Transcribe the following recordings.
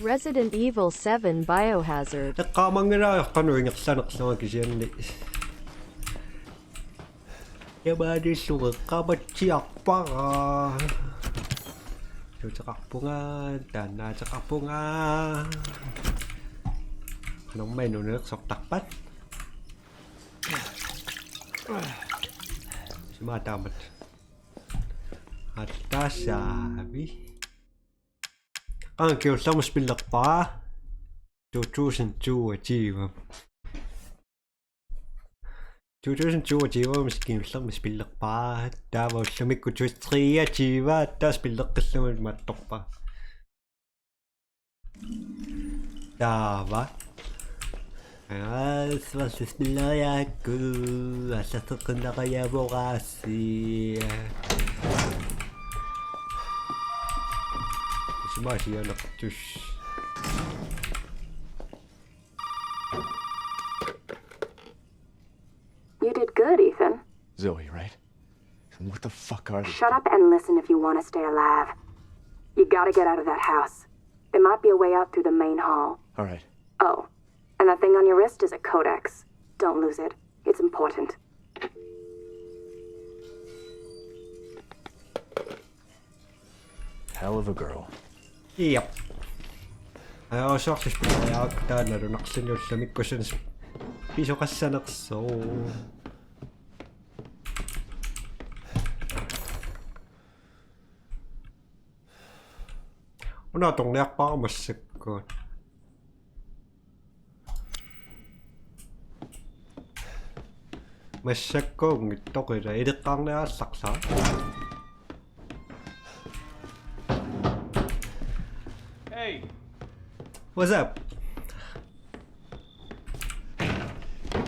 Resident Evil 7 Biohazard. Anche stiamo spillando qua. 2002 jiwa. 2002 jiwa miskin stiamo spillando qua. Davo stiamo con 3 jiwa. Da spillando stiamo matoppa. Dava. Was spillando Asato con la kaya bokasi. Magia naktus. You did good, Ethan. Zoe, right? And what the fuck are they? Shut up and listen if you want to stay alive. You gotta get out of that house. There might be a way out through the main hall. All right. Oh, and that thing on your wrist is a codex. Don't lose it. It's important. Hell of a girl. Yep. Ayaw siya kasi ayaw kita na rin nakasenyor sa may questions. Piso kasi sa nakso. Una itong nayak pa ako masikot. Masikot ng ito kaya edit kang nakasaksa. What's up?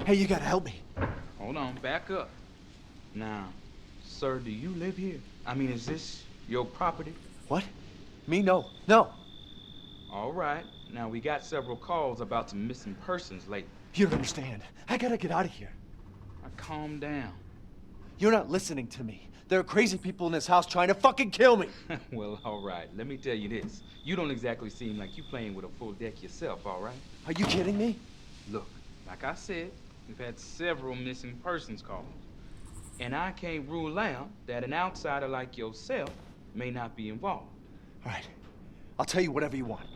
Hey, you gotta help me. Hold on, back up. Now, sir, do you live here? I mean, is this your property? What? Me? No. No. All right. Now, we got several calls about some missing persons lately. You don't understand. I gotta get out of here. Now, calm down. You're not listening to me. There are crazy people in this house trying to fucking kill me. Well, all right. Let me tell you this. You don't exactly seem like you playing with a full deck yourself, all right? Are you kidding me? Look, like I said, we've had several missing persons calls. And I can't rule out that an outsider like yourself may not be involved. All right. I'll tell you whatever you want.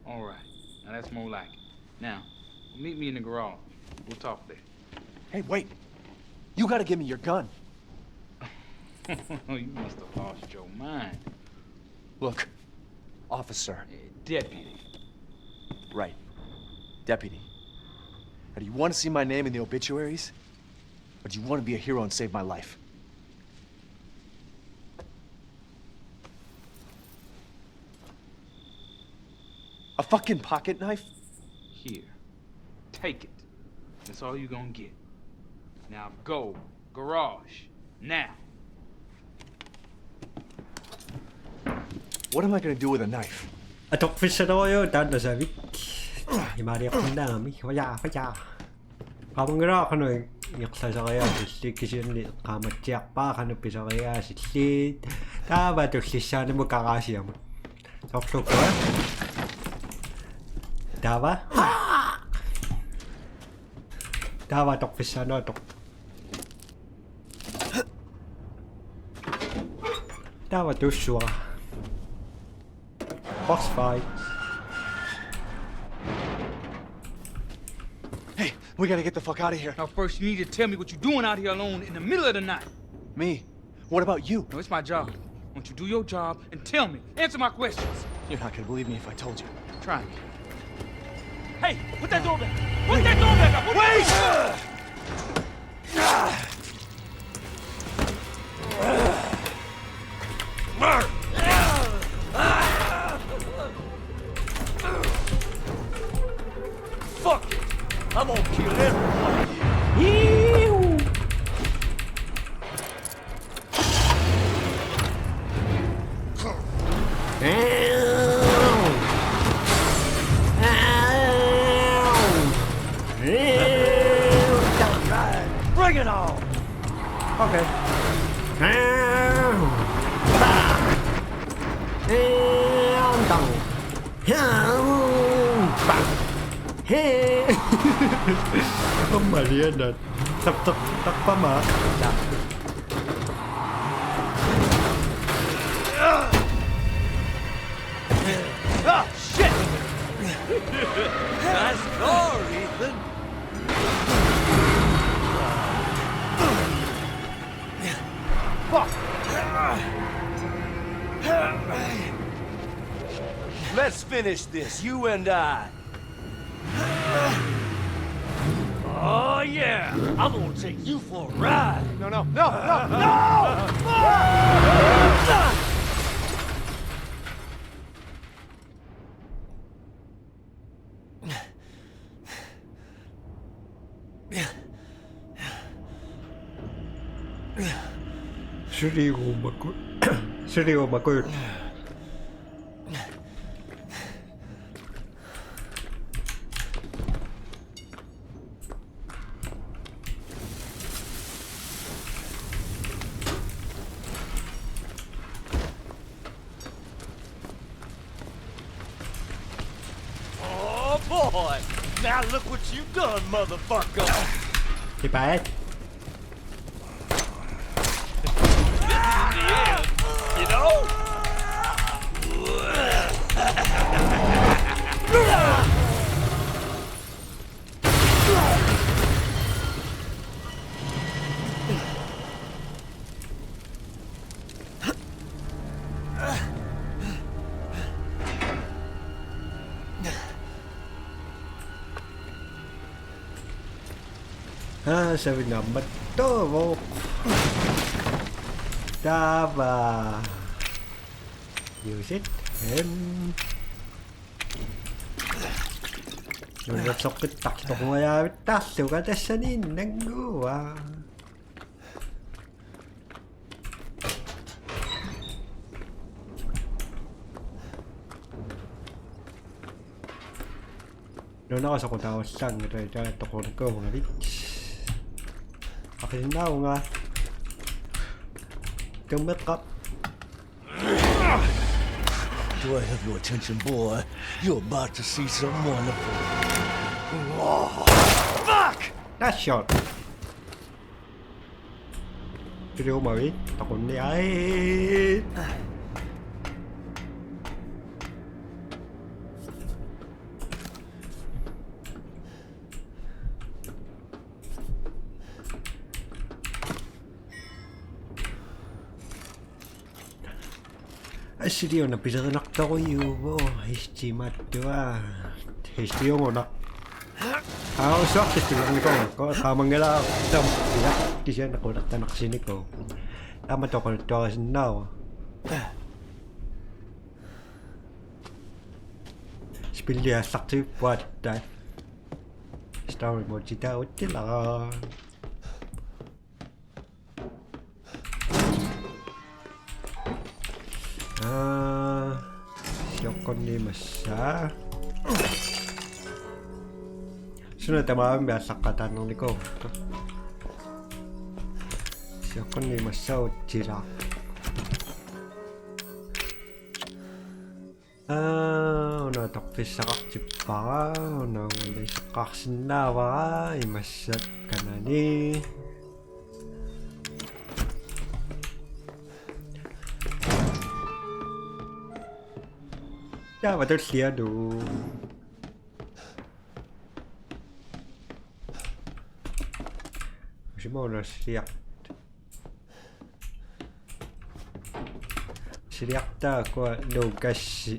All right. Now, that's more like it. Now, meet me in the garage. We'll talk there. Hey, wait. You gotta give me your gun. You must have lost your mind. Look, officer. Deputy. Right. Deputy. Now, do you want to see my name in the obituaries? Or do you want to be a hero and save my life? A fucking pocket knife? Here. Take it. That's all you're gonna get. Now go. Garage. Now. What am I gonna do with a knife? Atok fish ako yun, dad na sabi. Himari ako ng dami. Waya. Kapag nga ako nung yaksa sa kaya, sisli kasi yun, kamatiyak pa, kanupi sa kaya, sisli. Tama ito, sisya na magkakasya mo. Sok-sok ko. Tama? Tama, tok fish ano, tok. Tama, ito siya. Box fight. Hey, we gotta get the fuck out of here. Now first you need to tell me what you're doing out here alone in the middle of the night. Me? What about you? No, it's my job. Won't you do your job and tell me? Answer my questions. You're not gonna believe me if I told you. Try me. Hey, put that door back. Put that door back up. Wait! Fuck it! I'm gonna kill everyone. Ew. Bring it on! Okay. Không mà riêng là tập pa mà. Ah, shit! Nice car, Ethan. Fuck! Let's finish this, you and I. Oh yeah, I'm gonna take you for a ride. No, no, no, no, no! Studio mà coi. Oh boy! Now look what you've done, motherfucker! Thì phải. You know? Sao mình nằm mất đó vô ta và nhiều xích em rồi nó sọc cái tắc tụng ra tắc tiểu cái test đi nắng ngủ à nó sọc tao sang rồi cho tụng nó cơ mà biết okay, now nga. Come back up. Do I have your attention, boy? You're about to see something wonderful. Oh, fuck! That shot. Video mới, tao còn đi ấy. HDO na pinanak ako yubo. HG matwa. HDO mo na. Ako sa lang ko tamang gala tam ya kisya na ko tanak sini ko. Tama to ko now. Spilya sakti what that. Story mo chita utila. Siokonni masa. Sudah tamamin biasa kata nong liko. Siokonni masa ucira. Una tapis sakak cipa, una wala sakak sinawa, imasat kanani. Ja, wat doet hij doen? Simona siap. Siapta ko lugas.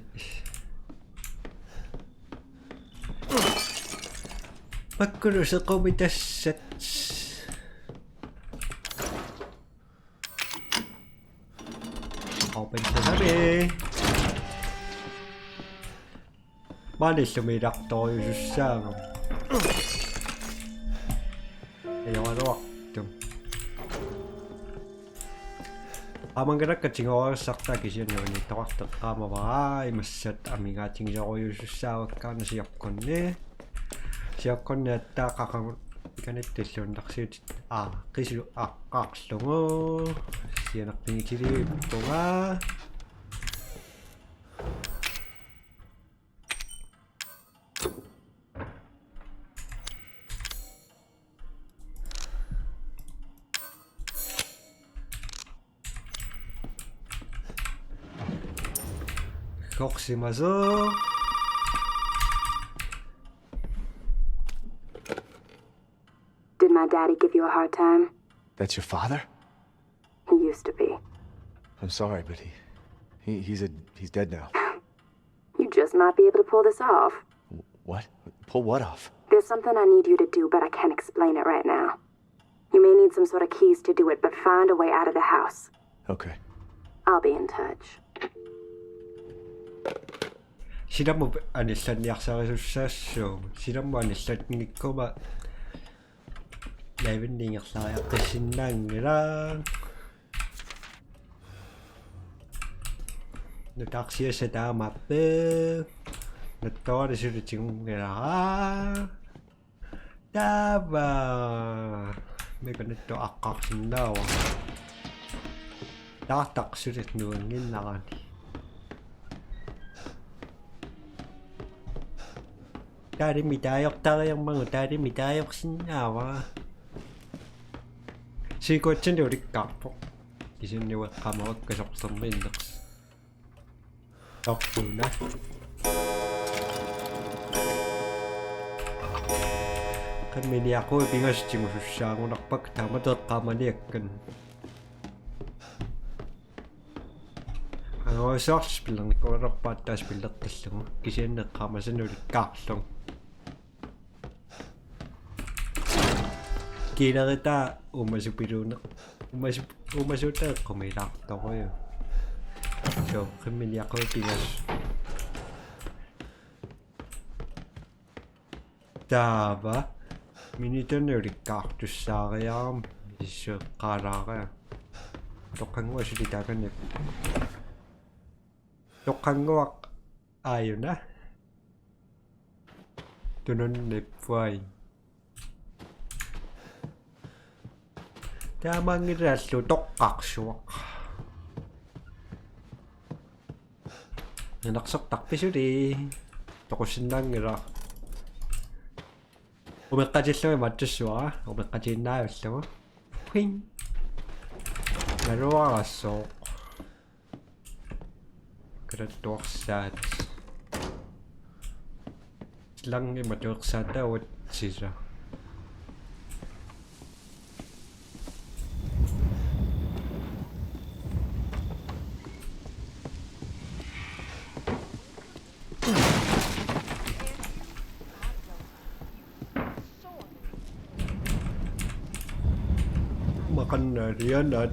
Magkulo sa komitas sets. Open sa sabi. Mali sumirak tayo sa 영화 좀 아만그렇게 징어 싹다 기준으로니 더웠다 까마와 이መስset 아미가 징저고유 수사와간 시역건네 시역건네 따가강 이간에 뜻론닥시 기술 깍slong어 시연학생이 길이 동아 혹시 마서 Did my daddy give you a hard time? That's your father? He used to be. I'm sorry, but he's dead now. You just might be able to pull this off. What? Pull what off? There's something I need you to do, but I can't explain it right now. You may need some sort of keys to do it, but find a way out of the house. Okay. I'll be in touch. 시람모 아니선 약사가sussassuu 시람모 아니선니코마 레븐딩 약사 약신난이랑 낚시에서다 마페 너떠리시를 지금이라 따바 내가 또 아깝신다와 나 딱시를 누운 나가니 Tadi midayok tayo yung mga tadi midayok sinawa. Sigo chen ulit kapo. Kasi niwa kamawag kasok sa mindoks. Tokyo na. Kami ni ako ibingas ching susang nakpagtama at kamaliakan. Ang osos bilang ko rapatas bilang kasong kasi nakamasan ulit kasong. Kira kita umasuta kumirak ako yun. So kami ni ako pingas. Taba minito na ulit kaktus sa kaya iso karaka. Tokang mo siya ditakan yun. Tokang mo ayun na. Tunon lepway. Tamangiraso tokkaksuak. Nanaksak takpisuri. Tokusindangira. 오메까지 맞췄어. 오메까지 나였어. 휘잉. 내려와갔어. 그래 독샷. Lang ni maduksa daw siya. Makan na riyan at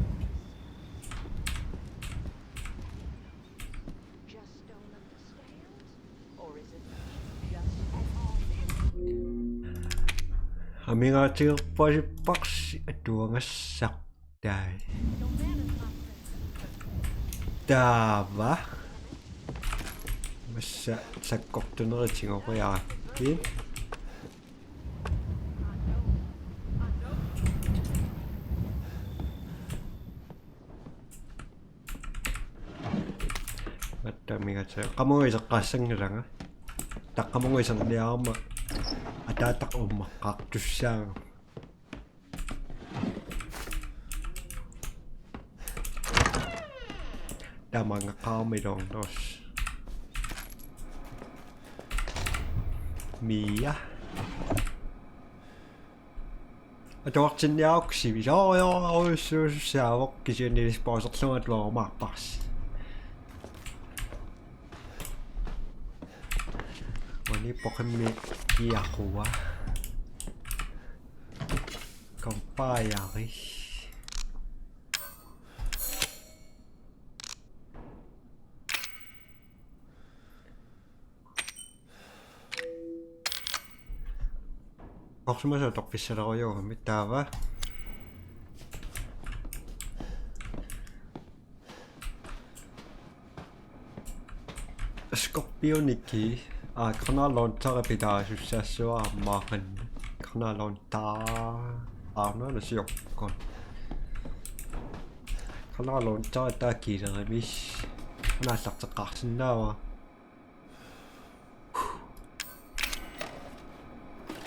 Aminga til boks duanga sakdai. Dava. Masa sakok tunor tingo ko yakin. At aminga til kamu isa kasang ranga. Tak kamu isang diama. Atatak umakaktus siya. Tama nga kami dong dos. Mia. At waksin niya ako si Mia. Ako siya ako kasi nilisposok sa mga mga mapas. Wani po kami kiyakuha. Kampayari. Oxmasa toqfissalarujuuga mittaava Skorpioniki qanarluuntarapitaasussaassuarammaaqan qanarluuntaa qanarluuntarataakiilerimis unaallarteqqarsinnaava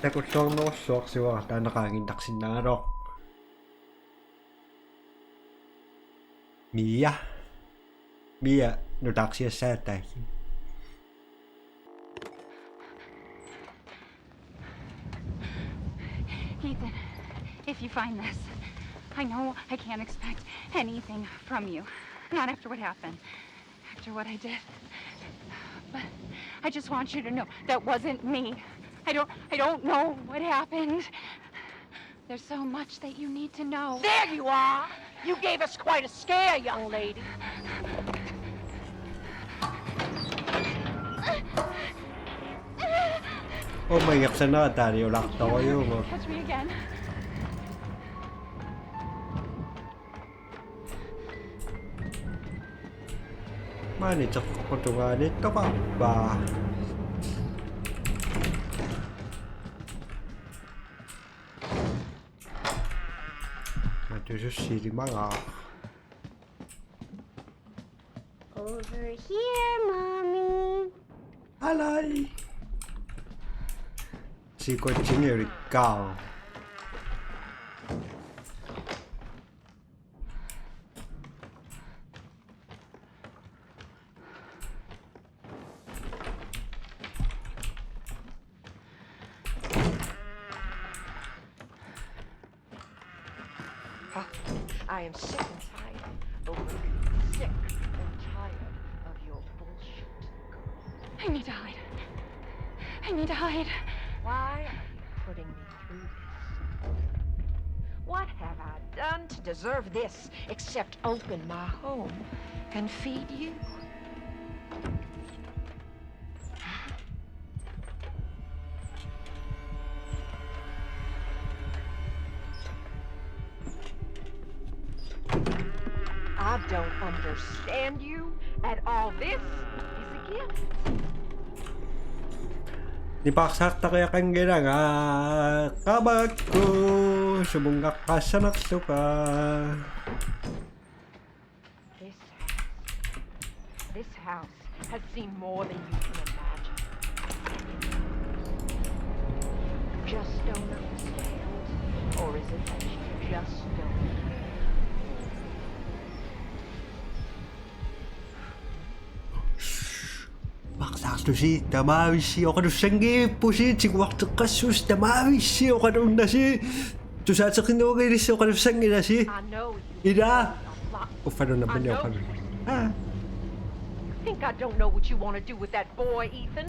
takulluarnerussuarsiuara taanaqaanginnarsinnaaroq Mia nutaaqsiassaattaaki Ethan, if you find this, I know I can't expect anything from you. Not after what happened, after what I did. But I just want you to know that wasn't me. I don't know what happened. There's so much that you need to know. There you are! You gave us quite a scare, young lady. Omaiqsannaataariulaqtorujuugu Catch me again. maaniteqqutugaanittoqarpaa matusussilimagaa Over here, Mommy. alai sikotsingiurikkaa I am sick and tired. Sick and tired of your bullshit, girl. I need to hide. I need to hide. Why are you putting me through this? What have I done to deserve this except open my home and feed you? I don't understand you at all. This is a gift. Nipaqsaartariaqangilaga qabakku sumungaqqaassanarluka This house has seen more than you can imagine. You just don't understand, or is it that you just don't care? maqsaarlusi tamaavisi oqalussangiippusi tiguarteqqassus tamaavisi oqalunnasi tusaateqinnuugilissi oqalussangilasi I know you ila a lot. uffanunnammani I know oqalu You think I don't know what you want to do with that boy, Ethan?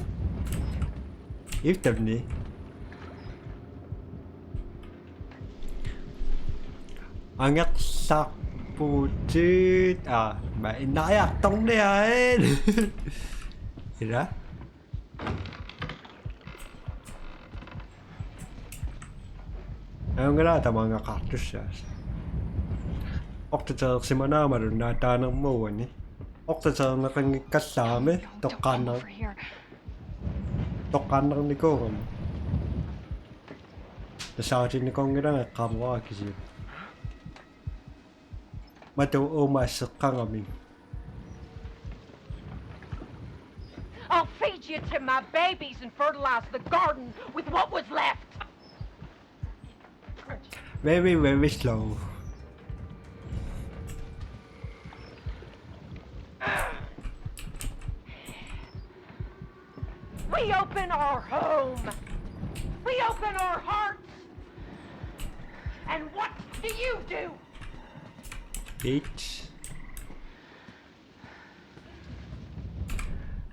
iftamni angaqsarpuutit ma innariartorniaen ila angala tamangaqartussaas oqtateersimanaamalu naataanermuuani oqtateerneqanngikkallaami Don't come toqqaanner over here. toqqaannernikugam tasaatinnikongilanga matu umaasseqqangami I'll feed you to my babies and fertilize the garden with what was left. very very slow We open our home. We open our hearts. And what do you do? each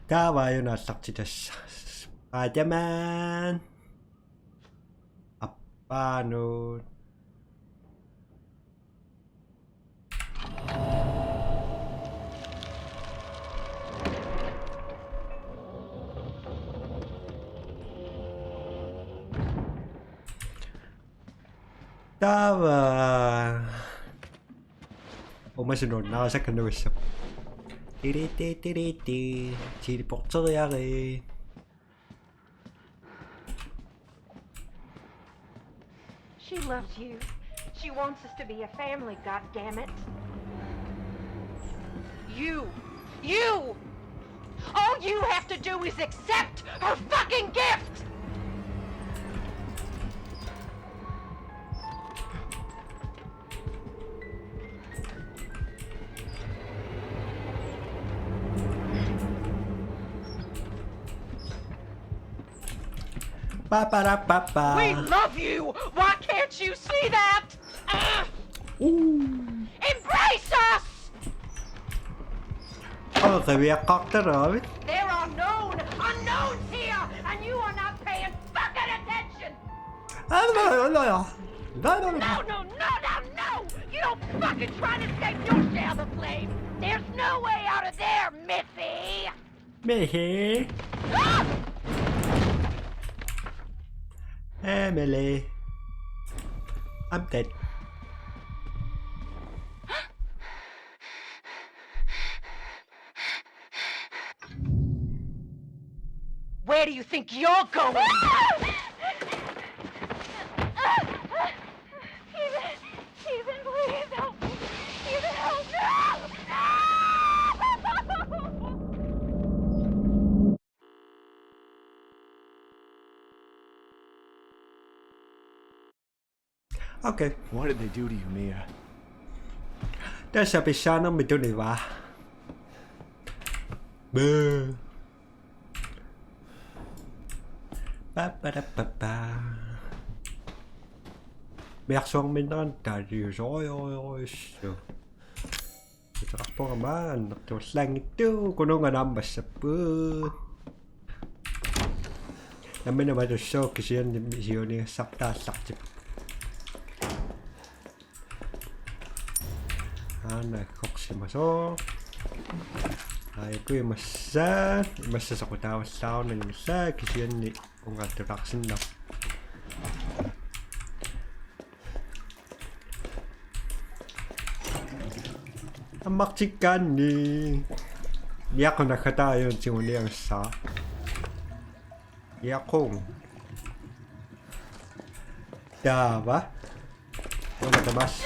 taavaayunaallaqtitassa Spider-Man appaanut stava Ủa mới xin rồi nó sẽ cần được sập chỉ bọc cho ra đi She loves you. She wants us to be a family, goddammit. You! All you have to do is accept her fucking gift! We love you! Why can't you see that? Embrace us! Cái việc cóc đó rồi There are unknowns here, and you are not paying fucking attention! No! You don't fucking try to escape your share of the flame! There's no way out of there, Missy! Missy Ah! Emily I'm dead Where do you think you're going? Ethan, please help me. Ethan, help me. Okay. What did they do to you, Mia? Där ska vi tjäna med det va. Bö. Ba. Berson maintenant t'as du oj. Kita rapor man, to slang itu kuno nga namba sa pu. Namin naman to show kasi yun yung sakta. Này khóc xì mà số Ai cứ mà xa sao của tao sao này mà xa cái chuyện này không gặp được đặc sinh đâu Ang maksikan ni Di ako nakatayo yung niyang sa Di akong Diba? Wala tabas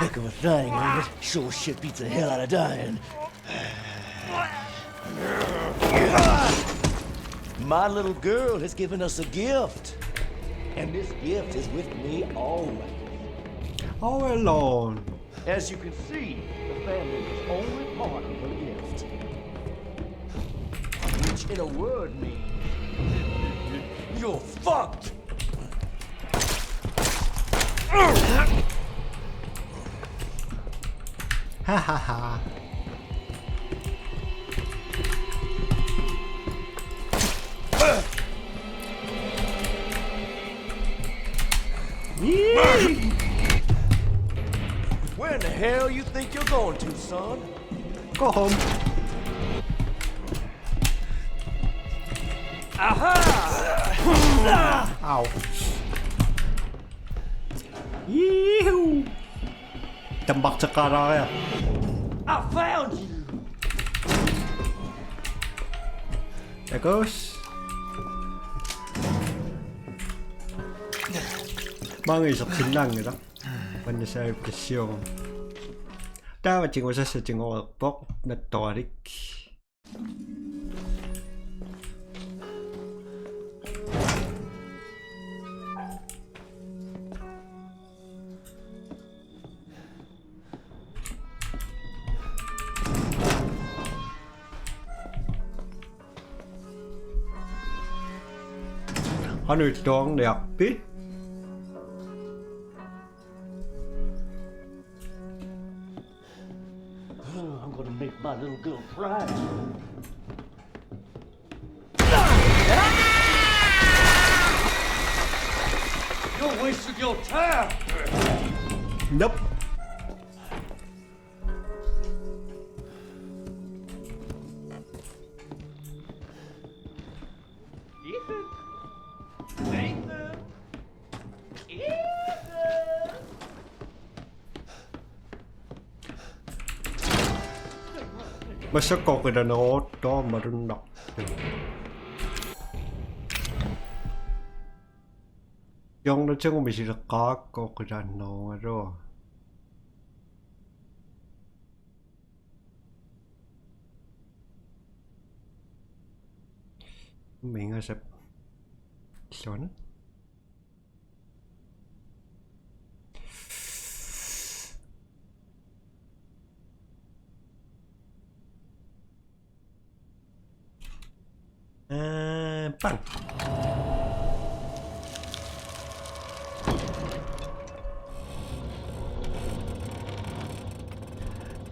Heck of a thing, ain't it? Sure shit beats the hell out of dying. My little girl has given us a gift. And this gift is with me always. All alone. As you can see, the family is only part of her gift. Which in a word means you're fucked! Ha ha ha. Where in the hell you think you're going to, son? Go home. Aha! Ow. Yee-hoo. Tembak cekara ya. I found you! There goes. Mọi người sắp xính năng rồi đó. Mình sẽ cái siêu. Ta và chính của sẽ chính của bốc là tỏa đi. 하늘 동 내 앞빛 I'm gonna make my little girl proud. You're wasting your time! Nope. mà sao có cái nó đó mà rung đọc dùng nó chứ không bị gì có cái nó rồi mình sẽ xuống 빵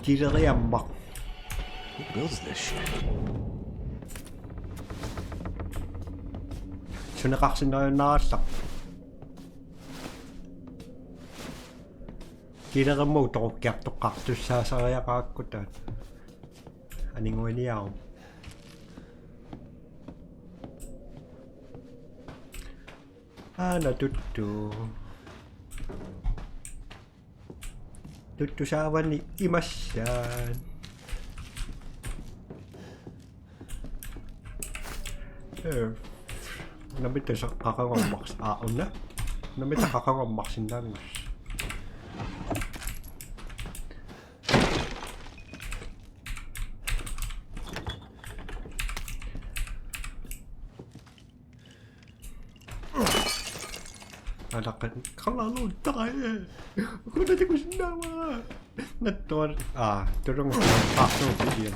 길을 안 막. Who builds this shit? 지나가신 날 나왔어. 길을 못 오게 똑같이 사서야 갔거든. 아니 뭐냐? 하나 뚜뚜 뚜뚜 샤와니 이마산 nó biết từ sao họ không còn mặc ổn đó nó biết họ không còn mặc sinh đang đặc không là luôn tại khôngได้ที่กูsinh đang màนั่นตัวตัวต้องปากต้องเปลี่ยน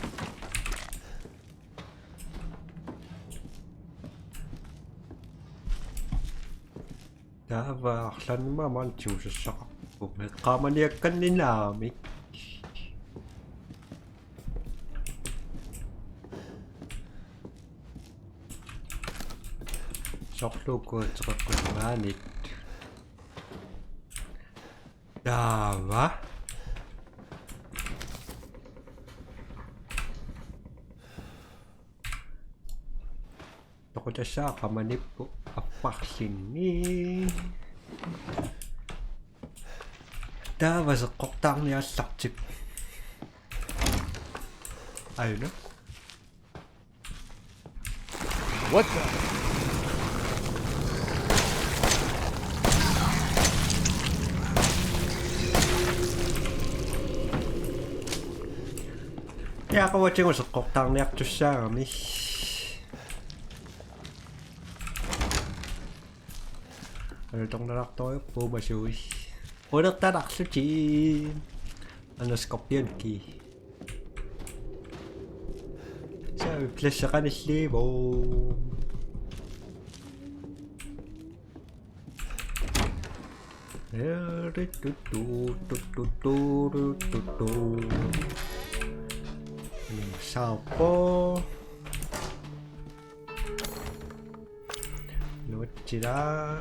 đã và lần mà mình chịu sự sợ của mình có mà đi cân đến nào mình sọc luôn của sọc của mình nít đã và tôi có sao mà mình apa sini dah was koktan ya sakchip ayo no What the? ya ako watching was koktan ya to sa mi ở trong đó tối vô mà xui ôi đất ta đặt số chỉ anh là scorpion kì sao pleasure cái này bố sao po nó chỉ đã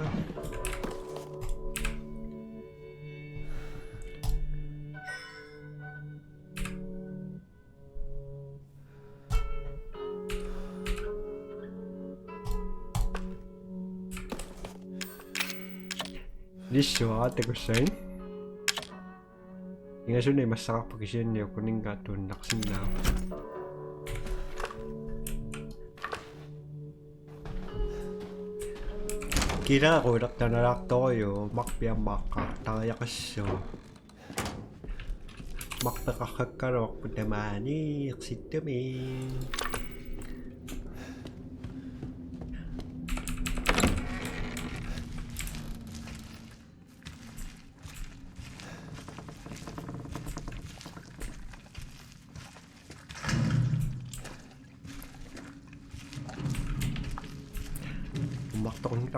Dishwate ko siya yung aso na masakap pag siya niyo kuning gato naksin na kira ko rak na narak toyo makpia makataya ka siya makta kakakarok putamani aksitami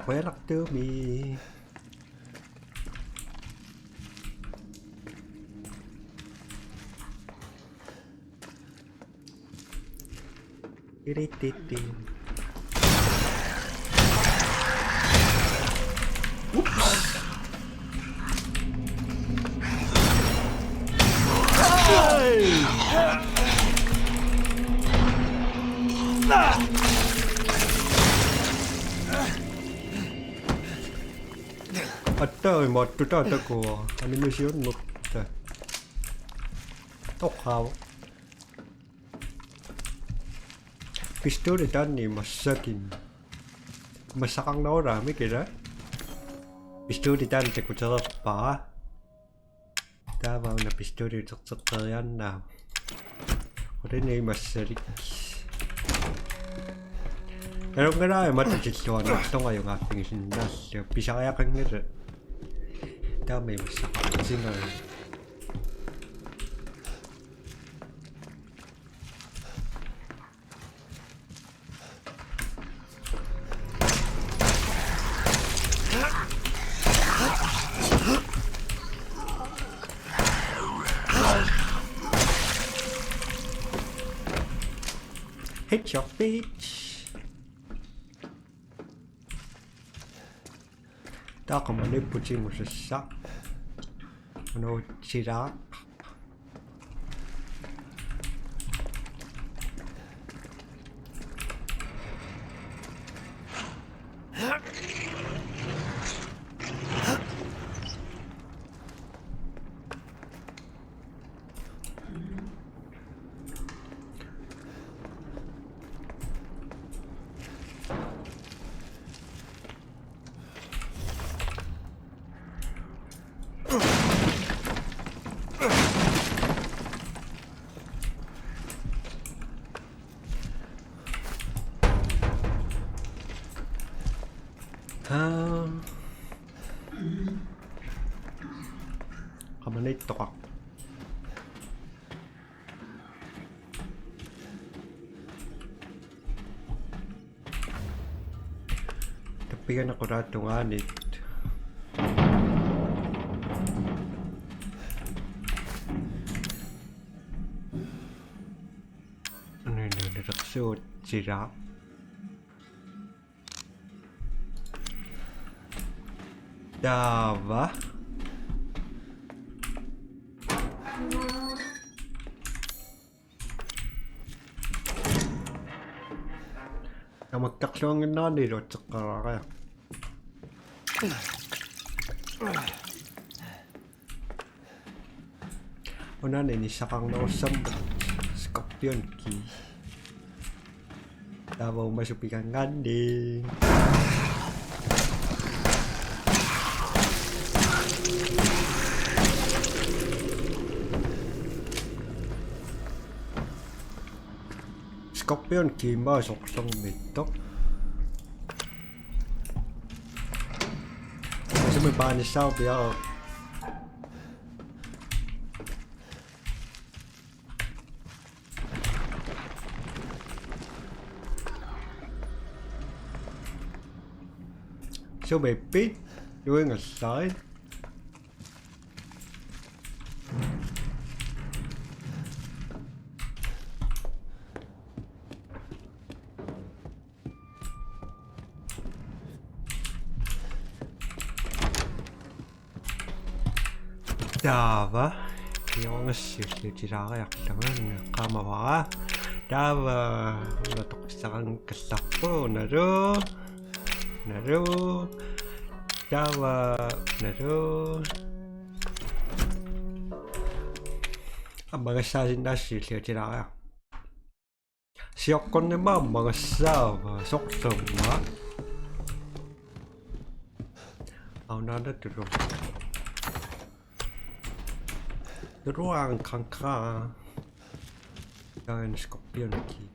khỏe lắm chứ bị đi đi đi trời một chút trời của animation một trời tốc khảo Pistooli tänne massakin. Masakang naurami kira. Pistooli tänne kun terppaa. Tää vaan na pistooli tsekkejanna. Olen ei massalikki. Eron nga ay matasilluan gusto ngayong ating sinas. Pisaya kang nga. Dami masakang sinay. Hit your bitch. Taka manipputin mo sa sak. Ano sira? Kaman ito ka. Tapigan ako rato ng anit. Ano yun? Nagsuot sira. Dava. Na magtaklongin na nilo at saka kaya. Una na inisa kang nausam. Scorpion key. Dava masupikan ganding. Scorpion kima soksong mitok. Kasi may banis sao biya. So may pit doing a side. Dava, yung sirtiraga yaktangan kamawa. Dava, natuksakan kasapo naro, Dava, naro. Ang mga sasin na sirtiraga. Siyokon naman mga soksong ma. Ang nanaturo. Ruang kangka dan scorpion key.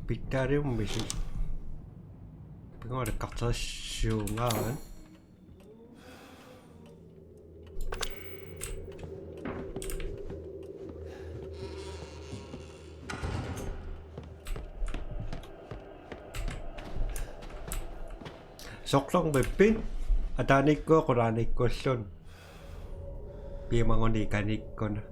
Bitarium misi. Pengen ada kata syungan. Soklong bepin adanik ko koranik ko son pi mangoni kanik ko na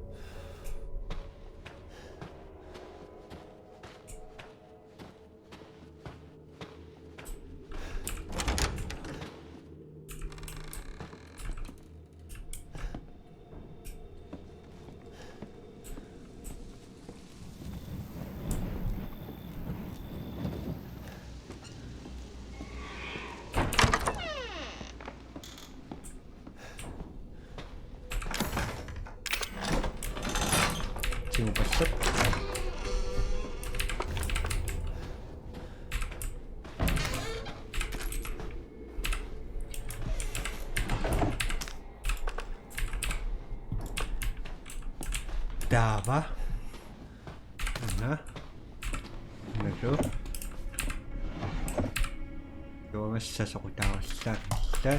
tingupallat. Tava. Ano? Ano to? Yung masasakutaw sa kita.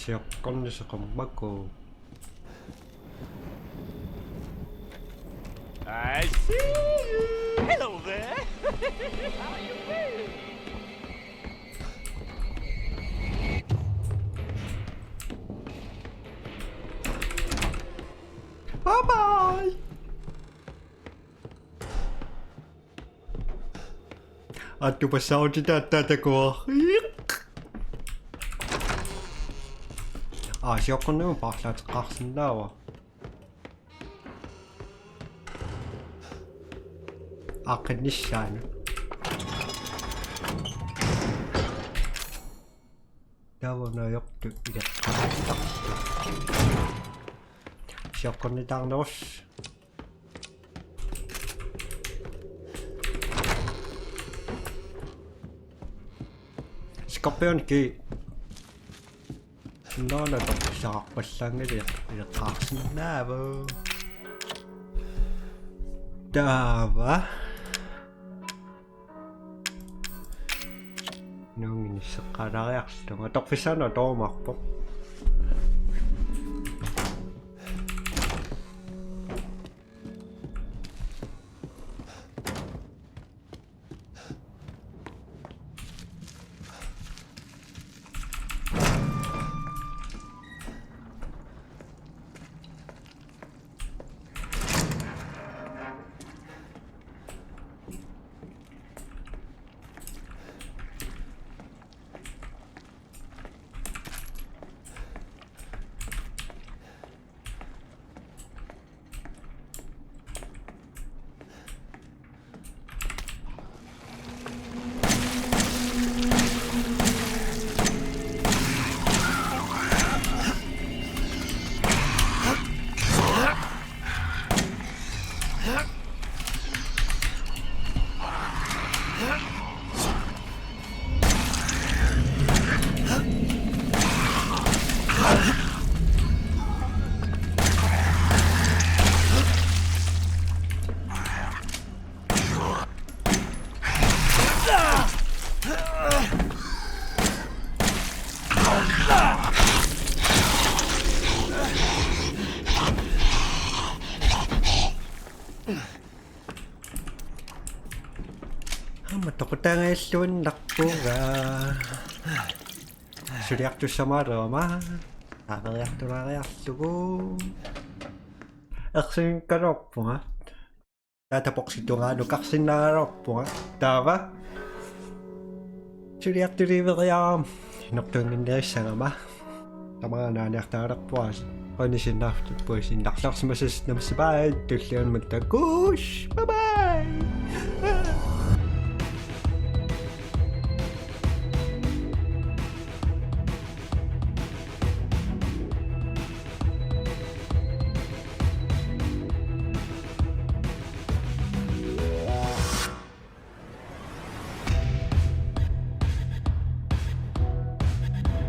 Siakon sa kambag ko. I see you. Hello there. How you doing? Bye-bye! At pa sound kita tatako. Siakon naman paklat kaksin daw. Akin ni siya. Daw na yok tu ikat kakak. Siakon ni Tangnos. Skorpion ki. Nó là độc sọt và sân cái việc thọt na vô. Dava. Nung sekarang sedang atok pisan atau makpok. Matokotang esun nakpura. Suriak tu sama Roma. Agak tu rakyat tu. Aksin karok punga. Tatapok si Tungano kaksin narok punga. Tava. Suriak tu riveriyam. Noktung hindi sama. Tama nanak tarak puas. Panisin na po sindak sa masas na sabay. Tulian magtagush. Bye bye.